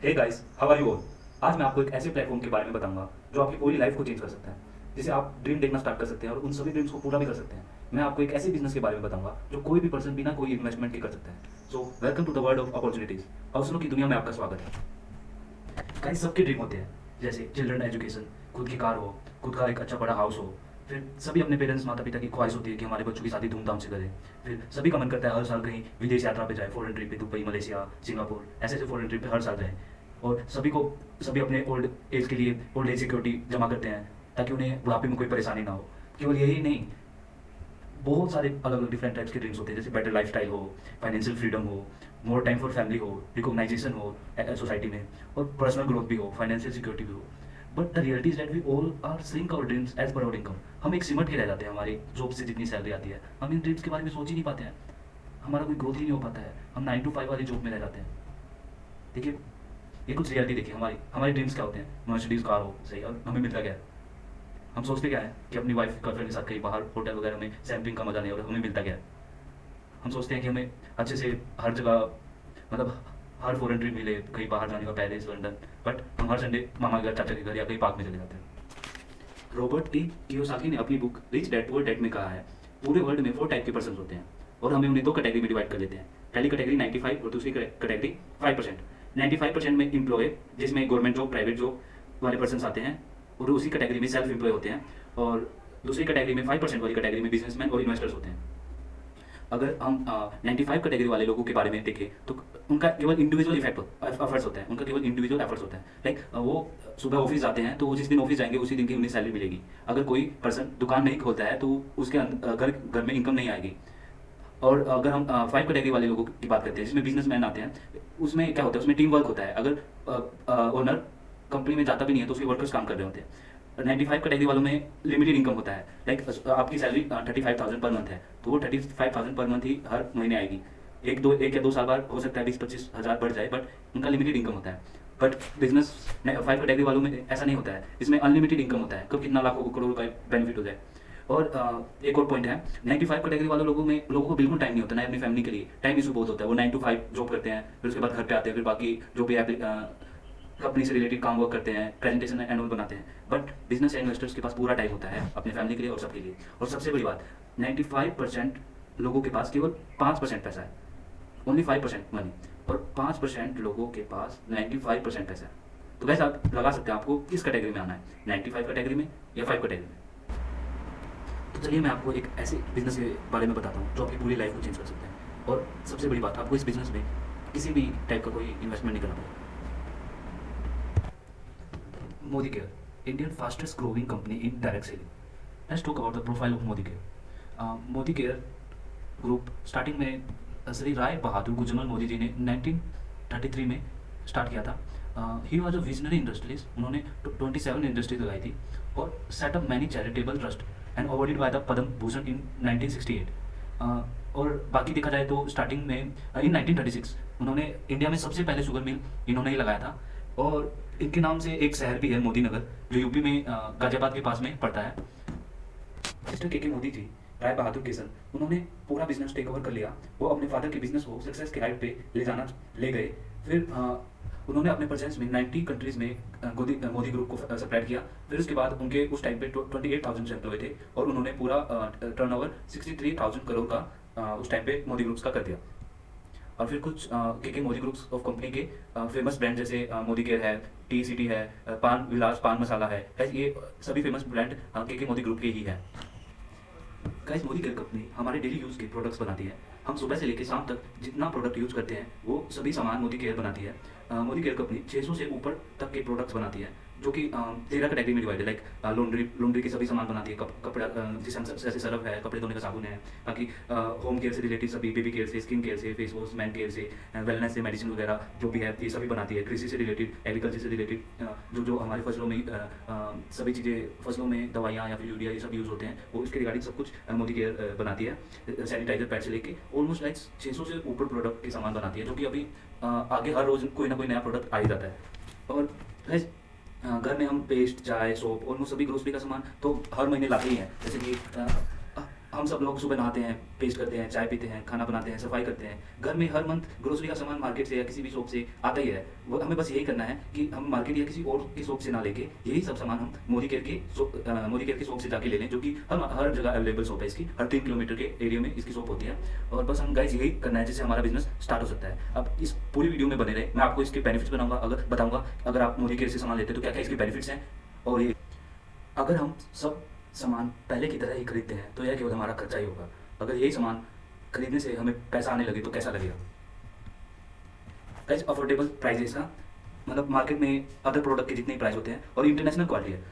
Hey guys, how are you all. आज मैं आपको एक ऐसे प्लेटफॉर्म के बारे में बताऊंगा जो आपकी पूरी लाइफ को चेंज कर सकता है, जिसे आप ड्रीम देखना स्टार्ट कर सकते हैं और उन सभी ड्रीम्स को पूरा भी कर सकते हैं। मैं आपको एक ऐसे बिजनेस के बारे में बताऊंगा जो कोई भी पर्सन बिना कोई इन्वेस्टमेंट के कर सकता है। So welcome to the world of opportunities. अवसरों की दुनिया में आपका स्वागत है। गाइस, सबके ड्रीम होते हैं, जैसे चिल्ड्रन एजुकेशन, खुद की कार हो, खुद का एक अच्छा बड़ा हाउस हो। फिर सभी अपने पेरेंट्स माता पिता की ख्वाहिश होती है कि हमारे बच्चों की शादी धूमधाम से करें। फिर सभी का मन करता है हर साल कहीं विदेश यात्रा पे जाए, फॉरेन ट्रिप पे, दुबई, मलेशिया, सिंगापुर, ऐसे ऐसे फॉरेन ट्रिप पे हर साल जाए। और सभी अपने ओल्ड एज के लिए ओल्ड एज सिक्योरिटी जमा करते हैं ताकि उन्हें बुढ़ापे में कोई परेशानी ना हो। केवल यही नहीं, बहुत सारे अलग अलग डिफरेंट टाइप्स के ड्रीम्स होते हैं, जैसे बेटर लाइफस्टाइल हो, फाइनेंशियल फ्रीडम हो, मोर टाइम फॉर फैमिली हो, रिकॉग्नाइजेशन हो सोसाइटी में, और पर्सनल ग्रोथ भी हो, फाइनेंशियल सिक्योरिटी भी हो। But the reality is that we all are sink our dreams as per our income. हम एक सिमट के रह जाते हैं, हमारी जॉब से जितनी सैलरी आती है हम इन ड्रीम्स के बारे में सोच ही नहीं पाते हैं। हमारा कोई ग्रोथ ही नहीं हो पाता है, हम 9 to 5 वाली जॉब में रह जाते हैं। देखिए, ये कुछ रियलिटी देखिए, हमारी हमारे ड्रीम्स क्या होते हैं। मर्सिडीज कार हो, सही, और हमें मिलता क्या है? हम सोचते क्या है कि अपनी वाइफ गर्लफ्रेंड के साथ कहीं बाहर होटल वगैरह में सैम्पलिंग का मजा नहीं, और हमें मिलता क्या है? हम सोचते हैं कि हमें अच्छे से हर जगह, मतलब हर फॉरेन ट्रिप मिले, कहीं बाहर जाने का, पेरिस, लंदन। बट हम हर संडे मामा के घर, चाचा के घर या कहीं पार्क में चले जाते हैं। रॉबर्ट टी कियोसाकी ने अपनी book rich dad poor dad में कहा है, पूरे वर्ल्ड में 4 टाइप के पर्सन होते हैं और हमें उन्हें 2 कैटेगरी में डिवाइड कर लेते हैं। पहली कैटेगरी 95 और दूसरी कैटेगरी 5%। 95% में एम्प्लॉय, जिसमें गवर्नमेंट जॉब, प्राइवेट जॉब वाले पर्सन आते हैं, और उसी कैटेगरी में सेल्फ एम्प्लॉय होते हैं। और दूसरी कैटेगरी में 5% वाली कैटेगरी में बिजनेसमैन और इन्वेस्टर्स होते हैं। अगर हम 95 कैटेगरी वाले लोगों के बारे में देखें तो उनका केवल इंडिविजुअल एफर्ट्स होता है, उनका केवल इंडिविजुअल एफर्ट्स होता है। लाइक वो सुबह ऑफिस जाते हैं तो वो जिस दिन ऑफिस जाएंगे उसी दिन की उन्हें सैलरी मिलेगी। अगर कोई पर्सन दुकान नहीं खोलता है तो उसके घर में इनकम नहीं आएगी। और अगर हम 5 कैटेगरी वाले लोगों की बात करते हैं, जिसमें बिजनेसमैन आते हैं, उसमें क्या होता है, उसमें टीम वर्क होता है। अगर ओनर कंपनी में जाता भी नहीं है तो उसके वर्कर्स काम कर रहे होते हैं। 95 कैटेगरी वालों में लिमिटेड इनकम होता है। लाइक आपकी सैलरी 35,000 पर मंथ है तो वो 35,000 पर मंथ ही हर महीने आएगी। एक या दो साल बाद हो सकता है 20-25 हज़ार बढ़ जाए, बट उनका लिमिटेड इनकम होता है। बट बिजनेस 5 कैटेगरी वालों में ऐसा नहीं होता है, इसमें अनलिमिटेड इनकम होता है, कब कितना लाखों करोड़ों का बेनिफिट हो जाए। और एक और पॉइंट है, 95 कैटेगरी वालों लोगों को बिल्कुल टाइम नहीं होता ना अपनी फैमिली के लिए। टाइम इशू बहुत होता है। वो 9 to 5 जॉब करते हैं, फिर उसके बाद घर पे आते हैं, फिर बाकी जो भी कंपनी से रिलेटेड काम वर्क करते हैं, प्रेजेंटेशन एनुअल बनाते हैं। बट बिजनेस या इन्वेस्टर्स के पास पूरा टाइम होता है अपने फैमिली के लिए और सबके लिए। और सबसे बड़ी बात, 95% लोगों के पास केवल 5% पैसा है, ओनली 5% मनी, और 5% लोगों के पास 95% पैसा है। तो वैसे आप लगा सकते हैं आपको किस कैटेगरी में आना है, 95 कैटेगरी में या 5 कैटेगरी में। तो चलिए मैं आपको एक ऐसे बिजनेस के बारे में बताता हूँ जो आपकी पूरी लाइफ को चेंज कर सकते हैं। और सबसे बड़ी बात, आपको इस बिजनेस में किसी भी टाइप का कोई इन्वेस्टमेंट नहीं करना पड़ेगा। Modi Care, Indian fastest growing company in direct selling. Let's talk about the profile of Modi Care. Modi Care group starting में श्री राय बहादुर गुजमल मोदी जी ने 1933 में स्टार्ट किया था। He was a visionary industries. उन्होंने 27 इंडस्ट्रीज लगाई थी और setup many charitable trust and awarded by the Padma Bhushan in 1968। और बाकी देखा जाए तो स्टार्टिंग में इन 1936 उन्होंने इंडिया में सबसे पहले शुगर मिल इन्होंने ही लगाया था। और इनके नाम से एक शहर भी है, मोदी नगर, जो यूपी में गाजियाबाद के पास में पड़ता है। मिस्टर के मोदी जी, राय बहादुर के सन, उन्होंने पूरा बिजनेस टेक ओवर कर लिया। वो अपने फादर के बिजनेस को सक्सेस के हाइट पे ले गए। फिर उन्होंने अपने प्रेजेंस में 90 कंट्रीज में मोदी ग्रुप को सप्लाइड किया। फिर उसके बाद उनके उस टाइम पे 28,000 एम्प्लॉय थे और उन्होंने पूरा टर्नओवर 63,000 करोड़ का उस टाइम पे मोदी ग्रुप्स का कर दिया। और फिर कुछ के मोदी ग्रुप्स ऑफ कंपनी के फेमस ब्रांड जैसे मोदी केयर है, टी सिटी है, पान विलास पान मसाला है, ये सभी फेमस ब्रांड के मोदी ग्रुप के ही है। गाइस, मोदी केयर कंपनी हमारे डेली यूज़ के प्रोडक्ट्स बनाती है। हम सुबह से लेकर शाम तक जितना प्रोडक्ट यूज़ करते हैं वो सभी सामान मोदी केयर बनाती है। मोदी केयर कंपनी 600 से ऊपर तक के प्रोडक्ट्स बनाती है, जो कि 13 कैटेगरी में डिवाइड है। लाइक लॉन्ड्री के सभी सामान बनाती है, कपड़ा जैसे सर्फ है, कपड़े धोने का साबुन है, बाकी होम केयर से रिलेटेड सभी, बेबी केयर से, स्किन केयर से, फेस वॉश, मैन केयर से, वेलनेस से, मेडिसिन वगैरह जो भी है ये सभी बनाती है। कृषि से रिलेटेड, एग्रीकल्चर से रिलेटेड जो हमारे फसलों में सभी चीज़ें, फसलों में दवाइयाँ या फिर यूरिया ये सब यूज़ होते हैं, वो इसके रिगार्डिंग सब कुछ मोदी केयर बनाती है। सैनिटाइजर पैड से लेके ऑलमोस्ट लाइक 600 से ऊपर प्रोडक्ट के सामान बनाती है, जो कि अभी आगे हर रोज़ कोई ना कोई नया प्रोडक्ट आ ही जाता है। और घर में हम पेस्ट, चाय, सोप, ऑलमोस्ट सभी ग्रोसरी का सामान तो हर महीने लाते ही हैं। जैसे कि हम सब लोग सुबह नहाते हैं, पेस्ट करते हैं, चाय पीते हैं, खाना बनाते हैं, सफाई करते हैं। घर में हर मंथ ग्रोसरी का सामान मार्केट से या किसी भी शॉप से आता ही है। वो हमें बस यही करना है कि हम मार्केट या किसी और की शॉप से ना लेके यही सब सामान हम मोदी केयर की शॉप से जाके ले लें, जो कि हम हर जगह अवेलेबल शॉप है इसकी। हर 3 किलोमीटर के एरिया में इसकी शॉप होती है। और बस हम गाइस यही करना है जिससे हमारा बिजनेस स्टार्ट हो सकता है। अब इस पूरी वीडियो में बने रहे, मैं आपको इसके बेनिफिट्स बताऊंगा अगर आप मोदी केयर से सामान लेते हैं तो क्या क्या इसके बेनिफिट्स हैं। और ये अगर हम सब सामान पहले की तरह ही खरीदते हैं तो यह केवल हमारा खर्चा ही होगा। अगर यही सामान खरीदने से हमें पैसा आने लगे तो कैसा लगेगा। गाइस अफोर्डेबल प्राइस है इसका, मतलब मार्केट में अदर प्रोडक्ट के जितने प्राइस होते हैं, और इंटरनेशनल क्वालिटी है।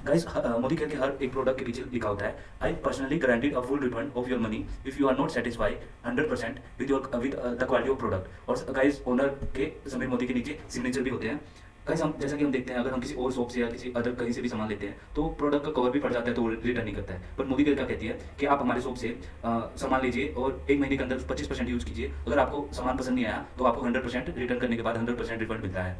गाइस मोदी केयर के हर एक प्रोडक्ट के पीछे लिखा होता है, I personally guaranteed a full return of your money if you are not satisfied 100% with the quality of product. और गाइस ओनर के समीर मोदी के नीचे सिग्नेचर भी होते हैं। गाइस हम जैसा कि हम देखते हैं, अगर हम किसी और शॉप से या किसी अदर कहीं से भी सामान लेते हैं तो प्रोडक्ट का कवर भी पड़ जाता है तो वो रिटर्न नहीं करता है। पर मोदी केयर क्या कहती है कि आप हमारे शॉप से सामान लीजिए और 1 महीने के अंदर 25% यूज कीजिए। अगर आपको सामान पसंद नहीं आया तो आपको 100% रिटर्न करने के बाद 100% रिफंड मिलता है।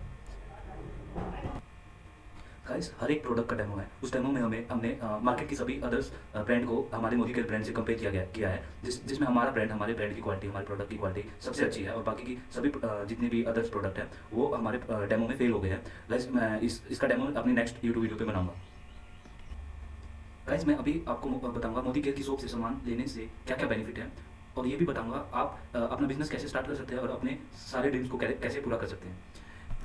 गाइस हर एक प्रोडक्ट का डेमो है, उस डेमो में हमने मार्केट की सभी अदर्स ब्रांड को हमारे मोदी केयर ब्रांड से कंपेयर किया है, जिसमें हमारे ब्रांड की क्वालिटी, हमारे प्रोडक्ट की क्वालिटी सबसे अच्छी है और बाकी की सभी जितने भी अदर्स प्रोडक्ट हैं वो हमारे डेमो में फेल हो गए हैं। गाइस मैं इसका डेमो अपनी नेक्स्ट यूट्यूब वीडियो पे बनाऊंगा। गाइस मैं अभी आपको बताऊंगा मोदी केयर की शॉप से सामान लेने से क्या क्या बेनिफिट है, और ये भी बताऊंगा आप अपना बिजनेस कैसे स्टार्ट कर सकते हैं और अपने सारे ड्रीम्स को कैसे पूरा कर सकते हैं।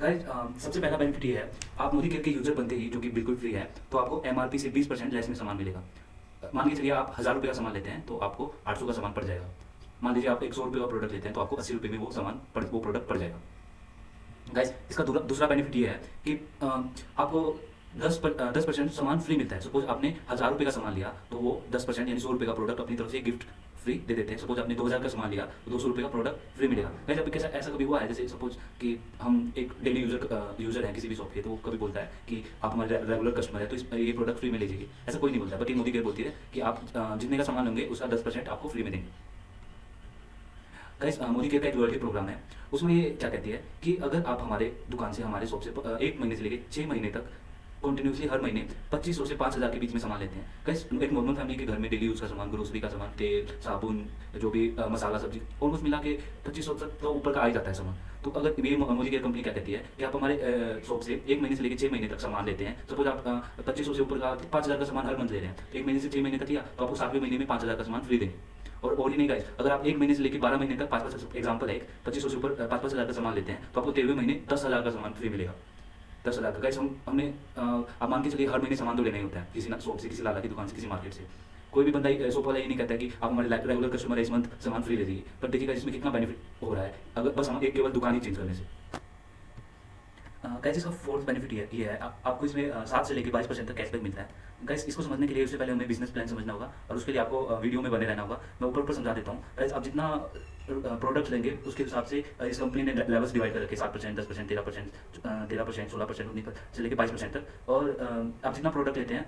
गाइस सबसे पहला बेनिफिट ये है, आप मोदी केयर के यूजर बनते ही, जो कि बिल्कुल फ्री है, तो आपको MRP से 20% लेस में सामान मिलेगा। मान के चलिए आप 1000 रुपये का सामान लेते हैं तो आपको 800 का सामान पड़ जाएगा। मान लीजिए आप 100 रुपये का प्रोडक्ट लेते हैं तो आपको 80 रुपये में वो प्रोडक्ट पड़ जाएगा। गाइस इसका दूसरा बेनिफिट ये है कि आपको 10% सामान फ्री मिलता है। सपोज आपने 1000 रुपये का सामान लिया तो वो 10% यानी 100 रुपये का प्रोडक्ट अपनी तरफ से गिफ्ट फ्री दे देते हैं। सपोज आपने 2000 का सामान लिया तो 200 रुपये का प्रोडक्ट फ्री मिलेगा। गाइस अभी कैसा ऐसा कभी हुआ है, जैसे सपोज कि हम एक डेली यूजर हैं किसी भी शॉप के, तो वो कभी बोलता है कि आप हमारे रेगुलर कस्टमर है तो ये प्रोडक्ट फ्री में लीजिए। ऐसा कोई नहीं बोलता, बट ये मोदी केयर बोलती है कि आप जितने का सामान लेंगे उसका 10% आपको फ्री में देंगे। गाइस मोदी केयर का एक लॉयल्टी प्रोग्राम है, उसमें ये क्या कहती है कि अगर आप हमारे दुकान से, हमारे शॉप से 1 महीने से लेकर 6 महीने तक कंटिन्यूसली हर महीने 2500 से 5000 के बीच में सामान लेते हैं। गाइस एक नॉर्मल फैमिली के घर में डेली यूज़ का सामान, ग्रोसरी का सामान, तेल, साबुन, जो भी मसाला, सब्जी, ऑलमोस्ट मिला के 2500 तक तो ऊपर का आ ही जाता है सामान। तो अगर ये मोदी केयर कंपनी क्या कहती है कि आप हमारे शॉप से 1 महीने से लेकर 6 महीने तक सामान लेते हैं। सपोज आप 2500 से ऊपर का 5000 का सामान हर मंथ ले रहे हैं, तो 1 महीने से 6 महीने तक लिया तो आपको 7वें महीने में 5000 का सामान फ्री देंगे। और ही नहीं गाइस, अगर आप 1 महीने से लेकर 12 महीने तक 5 एग्जाम्पल है, 2500 से ऊपर 5,000 का सामान लेते हैं तो आपको 13वें महीने 10,000 का सामान फ्री मिलेगा। 10,000 का। गाइस हमने आप मान के चलिए हर महीने सामान तो लेना ही होता है, किसी शॉप से, किसी लाला की दुकान से, किसी मार्केट से। कोई भी बंदा शॉप वाला ये नहीं कहता है कि आप हमारे रेगुलर कस्टमर है, इस मंथ सामान फ्री ले लीजिए। पर देखिएगा इसमें कितना बेनिफिट हो रहा है अगर बस हम एक केवल दुकान ही चेंज करने से। गाइस इसका फोर्थ बेनिफिट ये है, आपको इसमें 7 से लेकर 22% तक कैशबैक मिलता है। गाइस इसको समझने के लिए उससे पहले हमें बिजनेस प्लान समझना होगा और उसके लिए आपको वीडियो में बने रहना होगा। मैं ऊपर समझा देता हूँ। गाइस आप जितना प्रोडक्ट्स लेंगे उसके हिसाब से इस कंपनी ने लेवल्स डिवाइड कर रखे, 7%, 10%, 13%, 16%, 19% से लेकर 22% तक। और आप जितना प्रोडक्ट लेते हैं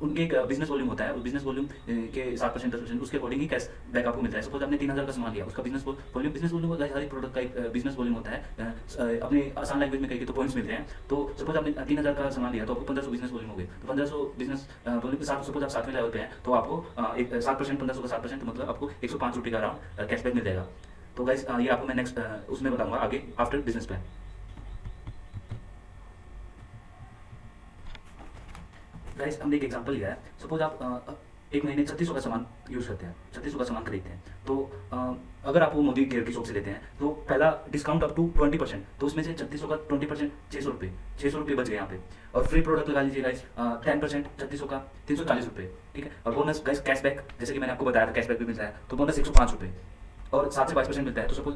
उनके एक बिजनेस वॉल्यूम होता है, उस बिजनेस वॉल्यूम के 7%, 10% उसके अकॉर्डिंग ही कैश बैक आपको मिलता है। सपोज आपने 3000 का सामान लिया, उसका बिजनेस वॉल्यूम होता है, हर एक प्रोडक्ट का एक बिजनेस वॉल्यूम होता है। अपने आसान लैंग्वेज में कहिए तो पॉइंट्स मिलते हैं। तो सपोज आपने 3000 का सामान लिया तो आपको 1500 बिजनेस वॉल्यूम हो गए, तो 1500 बिजनेस वॉल्यूम के साथ सपोज आप 7वें लेवल पे हैं तो आपको एक 7%, 1500 का 7% मतलब आपको 105 रुपये का अराउंड कैशबैक मिल जाएगा। तो गाइस ये आपको मैं नेक्स्ट उसमें बताऊंगा आगे आफ्टर बिजनेस प्लान। गाइस हमने एक एग्जांपल लिया है। सपोज आप 1 महीने 3600 का सामान यूज़ करते हैं, 3600 का सामान खरीदते हैं। तो अगर आप वो मोदी केयर की शॉप से लेते हैं तो पहला डिस्काउंट अप टू 20%, तो उसमें से 3600 का 20% 600 रुपये बच गए यहाँ पे। और फ्री प्रोडक्ट लगा लीजिए गाइस 10% 3600 का 340 रुपये, ठीक है। और बोनस गाइस कैशबैक, जैसे कि मैंने आपको बताया था कैशबैक भी मिलता है, तो बोनस 105 रुपये और 7 से 22% मिलता है। तो सपोज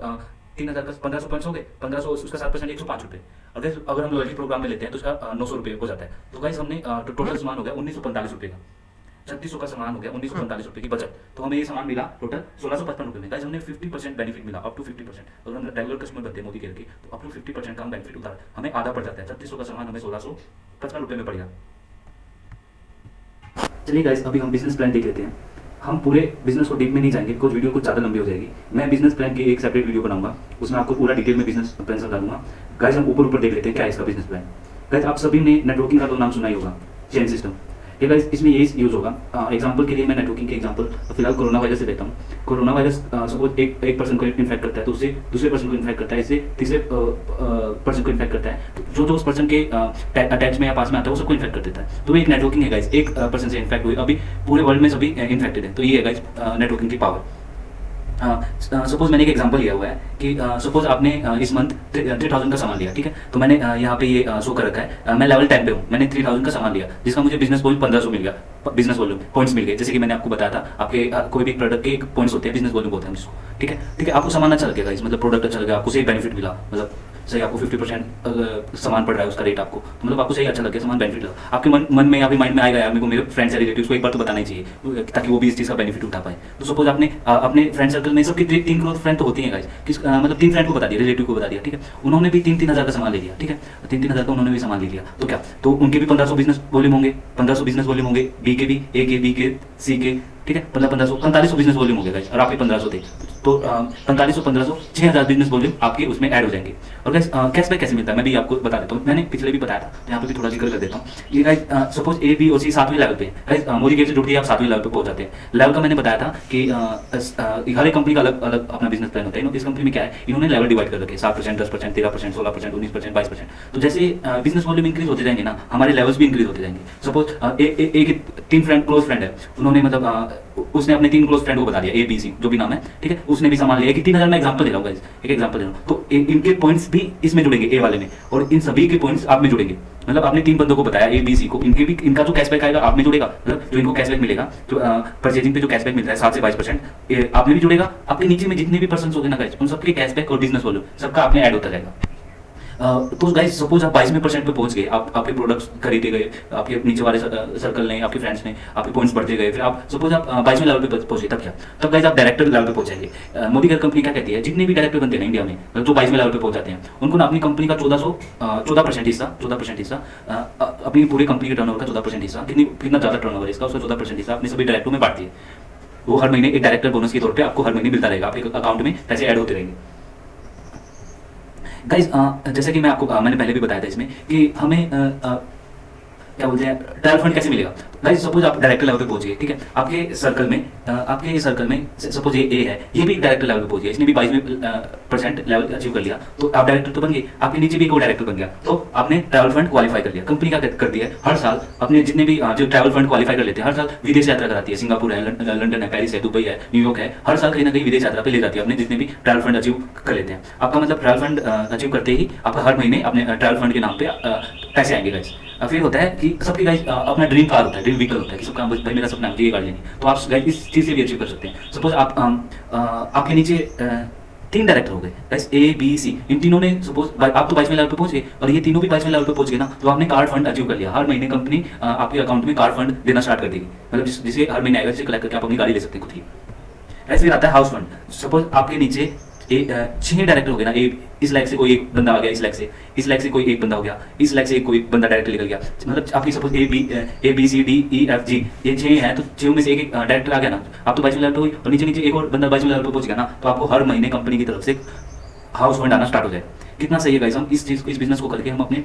3000 का 1500 पॉइंट्स हो गए, 1500 उसका 7% 105 रुपये। अगर हम लॉयल्टी प्रोग्राम में लेते हैं तो उसका 900 रुपये हो जाता है। तो गाइस हमने टोटल सामान हो गया 1945 रुपये का, 3600 का सामान हो गया 1945 रुपये की बचत। तो हमें ये सामान मिला टोटल 1655 रुपये में। गाइस हमने 50% बेनिफिट मिला, अप टू 50%। अगर हम रेगुलर कस्टमर बनते हैं मोदी केयर की तो अप टू 50% का हम बेनिफिट उतार, हमें आधा पड़ जाता है। 3600 का सामान हमें 1655 रुपये में पड़ गया। चलिए गाइस अभी हम बिजनेस प्लान देख लेते हैं। हम पूरे बिजनेस को डीप में नहीं जाएंगे, कुछ वीडियो कुछ ज़्यादा लंबी हो जाएगी। मैं बिजनेस प्लान की एक सेपरेट वीडियो बनाऊंगा, उसमें आपको पूरा डिटेल में बिजनेस प्लान समझा दूंगा। गाइस हम ऊपर देख लेते हैं क्या है इसका बिजनेस प्लान। गाइस आप सभी ने नेटवर्किंग का तो नाम सुना ही होगा, चेन सिस्टम। ये गाइस इसमें यही यूज़ होगा। एग्जांपल के लिए मैं नेटवर्किंग के एग्जांपल फिलहाल कोरोना वायरस से देता हूँ। कोरोना वायरस सपोज एक पर्सन को इन्फेक्ट करता है तो उससे दूसरे पर्सन को इन्फेक्ट करता है, इससे तीसरे पर्सन को इन्फेक्ट करता है, तो जो उस पर्सन के अटैच में या पास में आता है वो सबको इन्फेक्ट कर देता है। तो वो एक नेटवर्किंग है गाइस, एक पर्सन से इन्फेक्ट हुई, अभी पूरे वर्ल्ड में सभी इन्फेक्टेड है। तो ये है गाइस नेटवर्किंग की पावर। सपोज मैंने एक एग्जांपल लिया हुआ है कि सपोज आपने इस मंथ 3000 का सामान लिया, ठीक है। तो मैंने यहाँ पे ये शो कर रखा है, मैं लेवल 10 पे हूँ, मैंने 3000 का सामान लिया जिसका मुझे बिजनेस वॉल्यूम 1500 मिल गया, बिजनेस वॉल्यूम पॉइंट्स मिल गए। जैसे कि मैंने आपको बताया था, आपके कोई भी प्रोडक्ट के पॉइंट्स होते हैं, बिजनेस वॉल्यूम होते हैं जिसको, ठीक है। आपको सामान अच्छा लगेगा, इस मतलब प्रोडक्ट अच्छा लगा, आपको सही बेनिफिट मिला, मतलब सही आपको 50% सामान पड़ रहा है उसका रेट आपको, तो मतलब आपको सही अच्छा लगे, सामान बेनिफिट लगा, आपके मन में या फिर माइंड में आएगा यार मेरे को मेरे फ्रेंड्स या रिलेटिव्स को एक बार तो बताना ही चाहिए ताकि वो भी इस चीज़ का बेनिफिट उठा पाए। तो सपोज आपने अपने फ्रेंड सर्कल में सबकी 3 क्लोज फ्रेंड तो होती हैं गाइस, मतलब 3 फ्रेंड को बता दिया, रिलेटिव को बता दिया, ठीक है। उन्होंने भी 3-3 हज़ार का सामान ले लिया, ठीक है, 3-3 हज़ार का उन्होंने भी सामान ले लिया, तो क्या, तो उनके भी 1500 बिजनेस वॉल्यूम होंगे, 1500 बिजनेस वॉल्यूम होंगे, बी के भी, ए के, बी के, सी के, ठीक है, 1500 4500 बिजनेस वॉल्यूम हो गया गाइस, और आपके 1500 थे, तो 4500 6000 बिजनेस वॉल्यूम आपके उसमें ऐड हो जाएंगे। और गाइस कैशबैक कैसे मिलता है मैं भी आपको बता देता हूँ, मैंने पिछले भी बताया था, तो यहाँ पे भी थोड़ा जिक्र कर देता हूँ। ये गाइस सपोज ए बी और सी 7वें लेवल पे, गाइस मोदी गेट से जुड़ती है, आप 7वें लेवल पे पहुंच जाते हैं। लेवल का मैंने बताया था कि हर एक कंपनी का अलग अलग अपना बिजनेस प्लान होता है। इस कंपनी में क्या है, इन्होंने लेवल डिवाइड कर रखे 7%, 10%, 13%, 16%, 19%, 22%। तो जैसे बिजनेस वॉल्यूम इंक्रीज होते जाएंगे ना, हमारे लेवल्स भी इंक्रीज होते जाएंगे। सपोज एक 3 फ्रेंड क्लोज फ्रेंड है, उन्होंने मतलब उसने अपने 3 क्लोज फ्रेंड को बता दिया, ए बी सी जो भी नाम है, ठीक है, उसने भी सामान लिया कि 3000 में एग्जांपल दे रहा हूँ गाइस, एक एग्जांपल दे रहा हूँ, तो इनके पॉइंट्स भी इसमें जुड़ेंगे ए वाले में, और इन सभी के पॉइंट्स आप में जुड़ेंगे। मतलब आपने 3 बंदों को बताया ए बी सी को, इनका जो कैशबैक आएगा आप में जुड़ेगा, मतलब जो इनको कैशबैक मिलेगा, जो परचेजिंग पे जो कैशबैक मिलता है 7 से 22%, आप में भी जुड़ेगा, आपके नीचे में जितने भी पर्सन होंगे ना गाइस, उन सबके कैशबैक और बिजनेस वॉल्यूम सबका आप में ऐड होता जाएगा। तो गाइस सपोज आप 22% पे पहुंच गए, आप आपके प्रोडक्ट्स खरीदे गए, आपके नीचे वाले सर्कल ने, आपके फ्रेंड्स ने, आपके पॉइंट्स बढ़ते गए, फिर आप सपोज आप 22वें लेवल पे पहुंचे, तब क्या, तब गाइस आप डायरेक्टर लेवल पे पहुंचेंगे। मोदी केयर कंपनी क्या कहती है, जितने भी डायरेक्टर बनते हैं इंडिया में, जो 22वें लेवल पे पहुंच जाते हैं, उनको ना अपनी कंपनी का 14% हिस्सा अपनी पूरी कंपनी के टर्नओवर का 14% हिस्सा, कितना ज़्यादा टर्नओवर है इसका, उसका 14% हिस्सा अपने सभी डायरेक्टरों में बांटती है। वो हर महीने एक डायरेक्टर बोनस के तौर पर आपको हर महीने मिलता रहेगा, आपके अकाउंट में पैसे ऐड होते रहेंगे। गाइस जैसे कि मैं आपको मैंने पहले भी बताया था इसमें कि हमें क्या बोलते हैं ट्रायल फंड कैसे मिलेगा। गाइस सपोज आप डायरेक्टर लेवल पे पहुंच गए, ठीक है, आपके सर्कल में सपोज ये ए है, ये भी डायरेक्टर लेवल पे पहुंच गया, इसने भी 22% लेवल अचीव कर लिया, तो आप डायरेक्टर तो बन गए, आपके नीचे भी एक और डायरेक्टर बन गया, तो आपने ट्रैवल फंड क्वालिफाई कर लिया। कंपनी क्या करती है, हर साल अपने जितने भी जो ट्रैवल फंड क्वालिफाई कर लेते हैं, हर साल विदेश यात्रा कराती है, सिंगापुर है, लंदन है, पेरिस है, दुबई है, न्यूयॉर्क है, हर साल कहीं ना कहीं विदेश यात्रा पे ले जाती है अपने जितने भी ट्रैवल फंड अचीव कर लेते हैं। आपका मतलब ट्रैवल फंड अचीव करते ही आपका हर महीने अपने ट्रैवल फंड के नाम पे पैसे आएंगे गाइस। फिर होता है कि सबकी गाइस अपना ड्रीम कार होता है, ड्रीम व्हीकल होता है कि सबका भाई मेरा सपना है ये गाड़ी लेनी, तो आप गाइस इस चीज़ से भी अचीव कर सकते हैं। सपोज आप आपके नीचे 3 डायरेक्टर हो गए गाइस, ए बी सी, इन तीनों ने सपोज आप तो 22वें लेवल पे पहुंच गए और ये तीनों भी 22वें लेवल पे पहुंच गए ना, तो आपने कार्ड फंड अचीव कर लिया। हर महीने कंपनी आपके अकाउंट में कार्ड फंड देना स्टार्ट कर देगी, मतलब जिसे हर महीने आएगा, जिसे कलेक्ट करके आप अपनी गाड़ी ले सकते हैं खुद ही। ऐसे फिर आता है हाउस फंड। सपोज आपके नीचे 6 डायरेक्टर हो गए ना, इस लाइक से कोई एक बंदा आ गया, इस लाइक से कोई एक बंदा हो गया, इस लाइक से कोई बंदा डायरेक्टर निकल गया, मतलब आपकी suppose A B C D E F G ये 6 हैं, तो 6 में से एक डायरेक्टर आ गया ना, आप तो 22वें लेवल पे हुई और नीचे एक और बंदा 22वें लेवल पे पहुंच गया ना, तो आपको हर महीने कंपनी की तरफ से हाउस फंड आना स्टार्ट हो जाए। कितना सही है गाइस, हम इस बिजनेस को करके हम अपने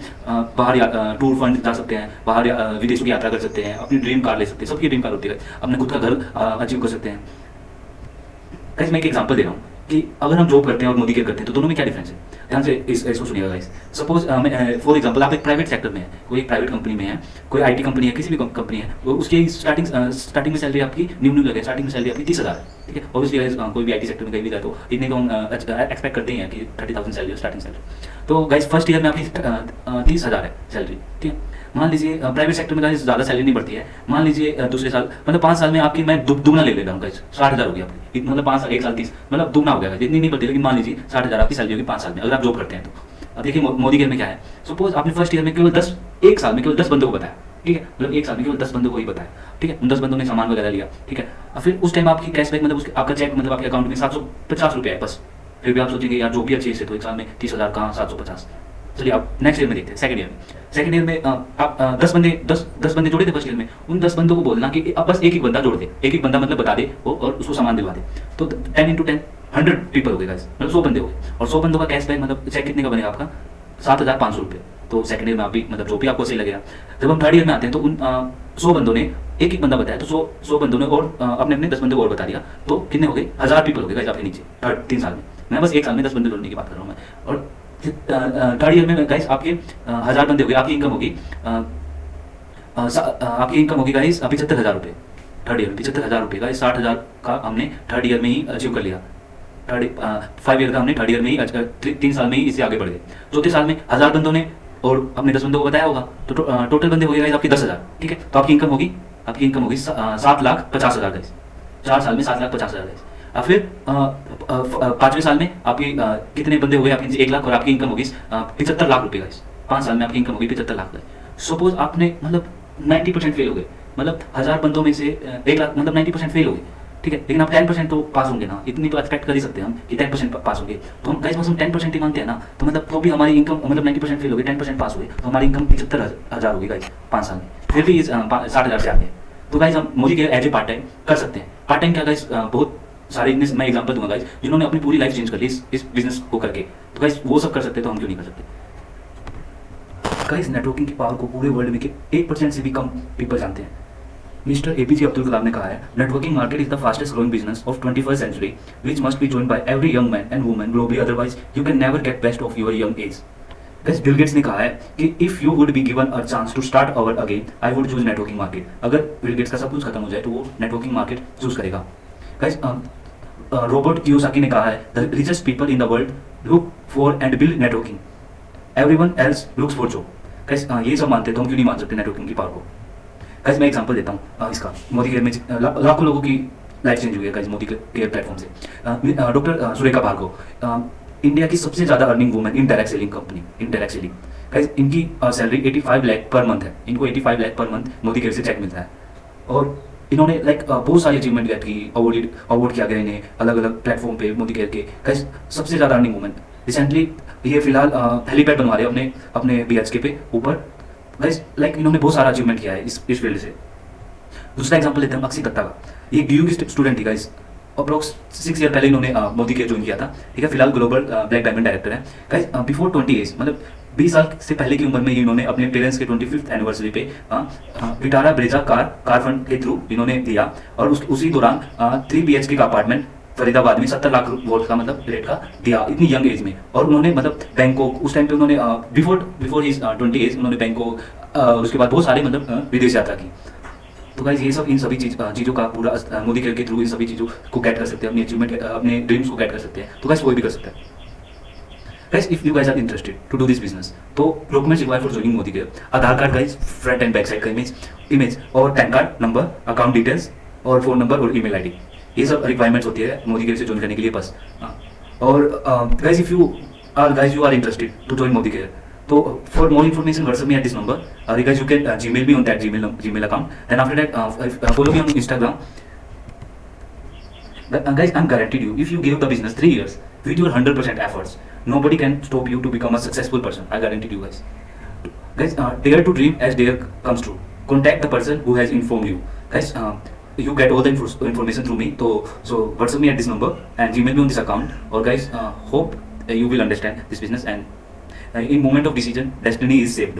बाहर टूर फंड जा सकते हैं, बाहर विदेशों की यात्रा कर सकते हैं, अपनी ड्रीम कार ले सकते हैं, सबकी ड्रीम कार होती है, अपने खुद का घर अचीव कर सकते हैं। गाइस मैं एक एग्जांपल दे रहा हूँ कि अगर हम जॉब करते हैं और मोदी केयर करते हैं तो दोनों में क्या डिफरेंस है, ध्यान से इसको सुनिएगा गाइस। सपोज फॉर एग्जांपल आप एक प्राइवेट सेक्टर में है, कोई एक प्राइवेट कंपनी में है, कोई आईटी कंपनी है, किसी भी कंपनी है, वो उसकी स्टार्टिंग में सैलरी आपकी न्यू लगे, स्टार्टिंग में सैलरी आपकी 30,000 है, ठीक है। ऑब्वियसली कोई भी आईटी सेक्टर में कहीं भी जाए तो इतने को एक्सपेक्ट करते हैं कि 30,000 सैलरी स्टार्टिंग सैलरी। तो गाइस फर्स्ट ईयर में आपकी 30,000 है सैलरी, ठीक है। मान लीजिए प्राइवेट सेक्टर में गाइस ज़्यादा सैलरी नहीं बढ़ती है, मान लीजिए दूसरे साल मतलब 5 साल में आपकी मैं दुगना ले लेता हूँ गाइस, 60,000 हो गया आपकी, मतलब 5 साल 1 साल 30 मतलब दुगना हो गया, इतनी नहीं बढ़ती, लेकिन मान लीजिए 60,000 आपकी सैलरी होगी 5 साल में अगर आप जॉब करते हैं तो। अब देखिए मोदी केयर में क्या है, सपोज आपने फर्स्ट ईयर में केवल 1 साल में केवल 10 बंदों को बताया, ठीक है, मतलब 1 साल में केवल 10 बंदों को ही बताया, ठीक है, उन 10 बंदों ने सामान वगैरह लिया, ठीक है। और फिर उस टाइम आपकी कैशबैक मतलब आपका चेक मतलब आपके अकाउंट में 750 रुपये है बस, फिर भी आप सोचेंगे यार जो भी अच्छी से तो 1 साल में 30,000 कहाँ 750। चलिए आप नेक्स्ट ईयर में देखते हैं, सेकंड ईयर में आप 10 बंदे जोड़े थे फर्स्ट ईयर में, उन 10 बंदों को बोलना कि अब बस एक बंदा जोड़ दे, एक बंदा मतलब बता दे वो और उसको सामान दिलवा दे, तो 10 × 10 100 पीपल हो गए गाइस, मतलब 100 बंदे हो गए, और 100 बंदों का कैशबैक मतलब चेक कितने का बनेगा आपका 7,500 रुपये। तो सेकंड ईयर में आप भी मतलब जो भी आपको सही लगेगा। जब हम थर्ड ईयर में आते हैं तो 100 बंदों ने एक एक बंदा बताया, तो 100 बंदों ने और अपने अपने 10 बंदे को और बता दिया, तो कितने हो गए? 1000 पीपल हो गए गाइस आपके नीचे 3 साल में। मैं बस 1 साल में 10 बंदे जोड़ने की बात कर रहा हूँ मैं। और थर्ड ईयर में गाइस आपके 1000 बंदे हो गए, आपकी इनकम होगी आपकी इनकम होगी गाइस 75,000 रुपये थर्ड ईयर में। 75,000 रुपये गाइस 60,000 का हमने थर्ड ईयर में ही अचीव कर लिया। 5 ईयर का हमने थर्ड ईयर में ही 3 साल में ही इससे आगे बढ़ गए। चौथे साल में 1000 बंदों ने और अपने 10 बंदों को बताया होगा, तो टोटल बंदे हो गए गाइस आपकी 10,000। ठीक है, तो आपकी इनकम होगी 7,50,000 गाइस। 4 साल में 7,50,000 गाइस। और फिर 5वें साल में आपकी कितने बंदे हो गए? आपकी 1 लाख और आपकी इनकम होगी 75 लाख रुपये गाइस। 5 साल में आपकी इनकम होगी 75 लाख गाइस। सपोज आपने मतलब 90% फेल हो गए, मतलब 1000 बंदों में से 1 लाख मतलब 90% फेल हो गए। ठीक है, लेकिन आप 10% तो पास होंगे ना, इतनी तो एक्सपेक्ट कर ही सकते हैं हम कि 10% पास होंगे। तो हम गाइस बस हम 10% ही मानते हैं ना, तो मतलब तो भी हमारी इनकम मतलब 90% फेल हो गई, 10% पास हो गए, तो हमारी इनकम 75,000 होगी गाइस 5 साल में। फिर भी 60,000 से आगे। तो गाइस हम मोदी के एज ए पार्ट टाइम कर सकते हैं। पार्ट टाइम क्या गाइस, बहुत सारे मैं एग्जांपल दूंगा गाइस जिन्होंने अपनी पूरी लाइफ चेंज कर ली इस बिजनेस को करके। तो गाइस वो सब कर सकते हैं, तो हम क्यों नहीं कर सकते? गाइस नेटवर्किंग की पावर को पूरे वर्ल्ड में के 1% से भी कम पीपल जानते हैं। मिस्टर एपीजे अब्दुल कलाम ने कहा है, networking market is the fastest growing business of 21st century which must be joined by every young man and woman globally, otherwise you can never get best of your young age. Guys Bill Gates ने कहा है कि if you would be given a chance to start over again I would choose networking market. अगर Bill Gates का सब कुछ खत्म हो जाए तो वो नेटवर्किंग मार्केट चूज करेगा। गाइस रॉबर्ट कियोसाकी ने कहा है, the richest people in the world look for and build networking, everyone else looks for job. Guys ये सब मानते हैं, तो हम क्यों नहीं मान सकते नेटवर्किंग की पावर को? गाइस मैं एग्जांपल देता हूँ इसका। मोदी केयर में लाखों लोगों की लाइफ चेंज हुई है गाइस मोदी केयर प्लेटफॉर्म से। डॉक्टर सुरेखा भार्गव इंडिया की सबसे ज़्यादा earning women in direct selling company, in direct selling. Guys इनकी सैलरी 85 लाख पर मंथ है। इनको 85 lakh per month Modi care से चेक मिलता है। और इन्होंने बहुत सारी अचीवमेंट गेट की, अवार्ड किया गया इन्हें अलग अलग प्लेटफॉर्म पे मोदी केयर के। गाइस सबसे ज़्यादा अर्निंग वूमेन। रिसेंटली ये फिलहाल हेलीपैड बनवा रहे हैं अपने BHK पे ऊपर। गाइस इन्होंने बहुत सारा अचीवमेंट किया है इस फील्ड से। दूसरा एग्जांपल लेते हैं अक्षय दत्ता का। ये DU की स्टूडेंट थी गाइस। अप्रोक्स 6 ईयर पहले इन्होंने मोदी केयर ज्वाइन किया था। ठीक है, फिलहाल ग्लोबल ब्लैक डायमंड डायरेक्टर है गाइस। बिफोर 20 एज मतलब 20 साल से पहले की उम्र में ही इन्होंने अपने पेरेंट्स के 25th एनिवर्सरी पे विटारा ब्रेजा कार फंड के थ्रू इन्होंने दिया। और उसी दौरान 3 BHK का अपार्टमेंट फरीदाबाद में 70 लाख वोल्ट का मतलब रेट का दिया, इतनी यंग एज में। और उन्होंने मतलब बैंकॉक उस टाइम पे उन्होंने बिफोर हिज 20 एज उन्होंने बैंकॉक उसके बाद बहुत सारे मतलब विदेश यात्रा की। तो गाइस ये सब इन सभी चीज़ों का पूरा मोदी केयर के थ्रू इन सभी चीज़ों को गेट कर सकते हैं, अपनी अचीवमेंट अपने ड्रीम्स को गेट कर सकते हैं। तो गाइस कोई भी कर सकता है। Guys if you guys are interested to do this business, तो documents required for joining Modi care: Aadhaar card guys, front end back side का इमेज और PAN card number, account details और फ़ोन नंबर और ईमेल आईडी। ये सब requirements होती है Modi care से ज्वाइन करने के लिए बस। और guys if you are interested to join Modi care, तो for more information WhatsApp me at this number, guys you can Gmail me on that Gmail account. Then after that follow me on Instagram. Guys I'm guaranteed you, if you give the business 3 years with your 100% efforts, nobody can stop you to become a successful person. I guaranteed you guys. Guys dare to dream as dare comes true. Contact the person who has informed you. Guys you get all the information through me. So WhatsApp me at this number and Gmail me on this account. Or guys hope you will understand this business, and in moment of decision destiny is saved.